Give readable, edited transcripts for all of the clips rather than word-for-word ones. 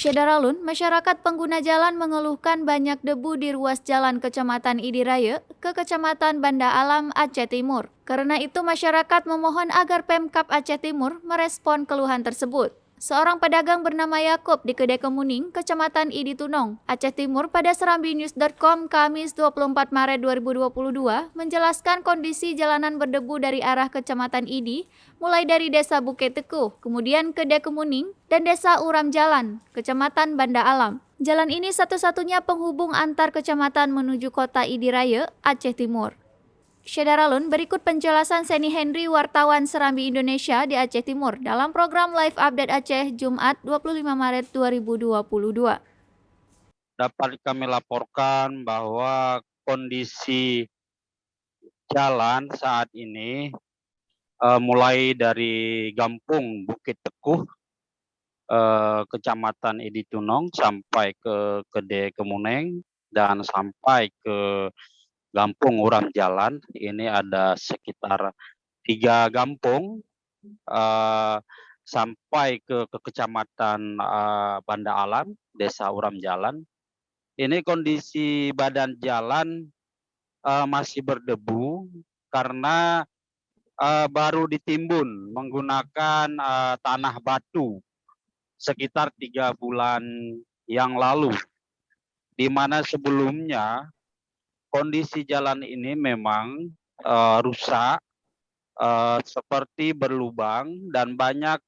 Syedaralun, masyarakat pengguna jalan mengeluhkan banyak debu di ruas jalan Kecamatan Idiraya ke Kecamatan Banda Alam, Aceh Timur. Karena itu masyarakat memohon agar Pemkab Aceh Timur merespon keluhan tersebut. Seorang pedagang bernama Yakub di Kedai Kemuning, Kecamatan Idi Tunong, Aceh Timur pada serambinews.com Kamis 24 Maret 2022 menjelaskan kondisi jalanan berdebu dari arah Kecamatan Idi, mulai dari Desa Bukit Teguh, kemudian Kedai Kemuning, dan Desa Uram Jalan, Kecamatan Banda Alam. Jalan ini satu-satunya penghubung antar kecamatan menuju kota Idiraya, Aceh Timur. Syedaralun, berikut penjelasan Seni Henry, wartawan Serambi Indonesia di Aceh Timur dalam program Live Update Aceh Jumat 25 Maret 2022. Dapat kami laporkan bahwa kondisi jalan saat ini mulai dari Gampung Bukit Teguh, Kecamatan Idi Tunong sampai ke Kedai Kemuning dan sampai ke Gampung Uram Jalan. Ini ada sekitar 3 gampung sampai ke Kecamatan Banda Alam, Desa Uram Jalan. Ini kondisi badan jalan masih berdebu karena baru ditimbun menggunakan tanah batu sekitar 3 bulan yang lalu, di mana sebelumnya kondisi jalan ini memang rusak, seperti berlubang dan banyak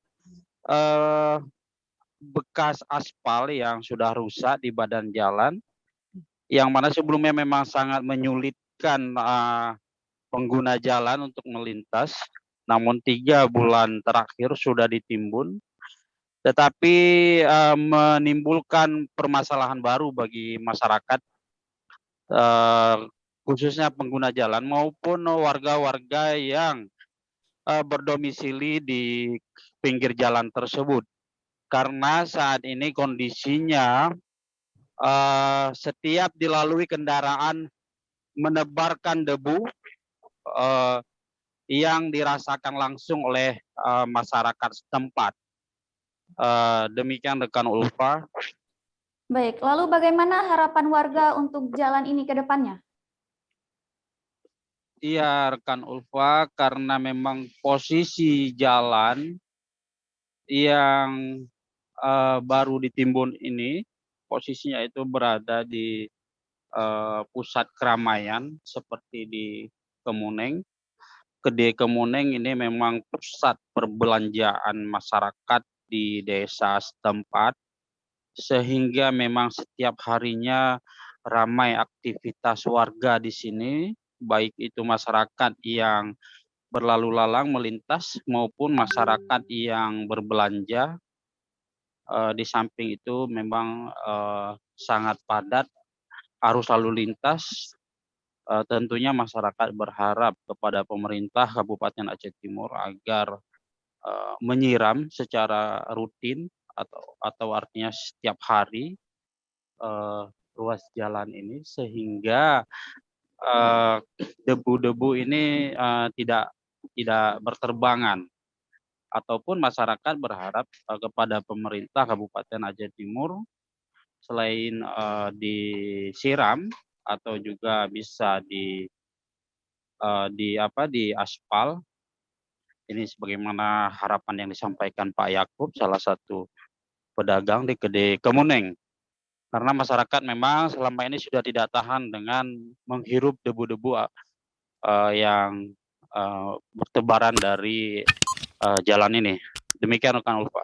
bekas aspal yang sudah rusak di badan jalan, yang mana sebelumnya memang sangat menyulitkan pengguna jalan untuk melintas. Namun 3 bulan terakhir sudah ditimbun, tetapi menimbulkan permasalahan baru bagi masyarakat, khususnya pengguna jalan maupun warga-warga yang berdomisili di pinggir jalan tersebut. Karena saat ini kondisinya setiap dilalui kendaraan menebarkan debu yang dirasakan langsung oleh masyarakat setempat. Demikian rekan Ulfa. Baik, lalu bagaimana harapan warga untuk jalan ini ke depannya? Iya rekan Ulfa, karena memang posisi jalan yang baru ditimbun ini, posisinya itu berada di pusat keramaian seperti di Kemuning. Kedai Kemuning ini memang pusat perbelanjaan masyarakat di desa setempat, sehingga memang setiap harinya ramai aktivitas warga di sini, baik itu masyarakat yang berlalu lalang melintas maupun masyarakat yang berbelanja. Di samping itu memang sangat padat arus lalu lintas. Tentunya masyarakat berharap kepada pemerintah Kabupaten Aceh Timur agar menyiram secara rutin atau artinya setiap hari ruas jalan ini, sehingga debu-debu ini tidak berterbangan. Ataupun masyarakat berharap kepada pemerintah Kabupaten Aceh Timur selain disiram atau juga bisa di aspal. Ini sebagaimana harapan yang disampaikan Pak Yakub, salah satu pedagang di Kedai Kemuning. Karena masyarakat memang selama ini sudah tidak tahan dengan menghirup debu-debu yang bertebaran dari jalan ini. Demikian rekan Ulfa.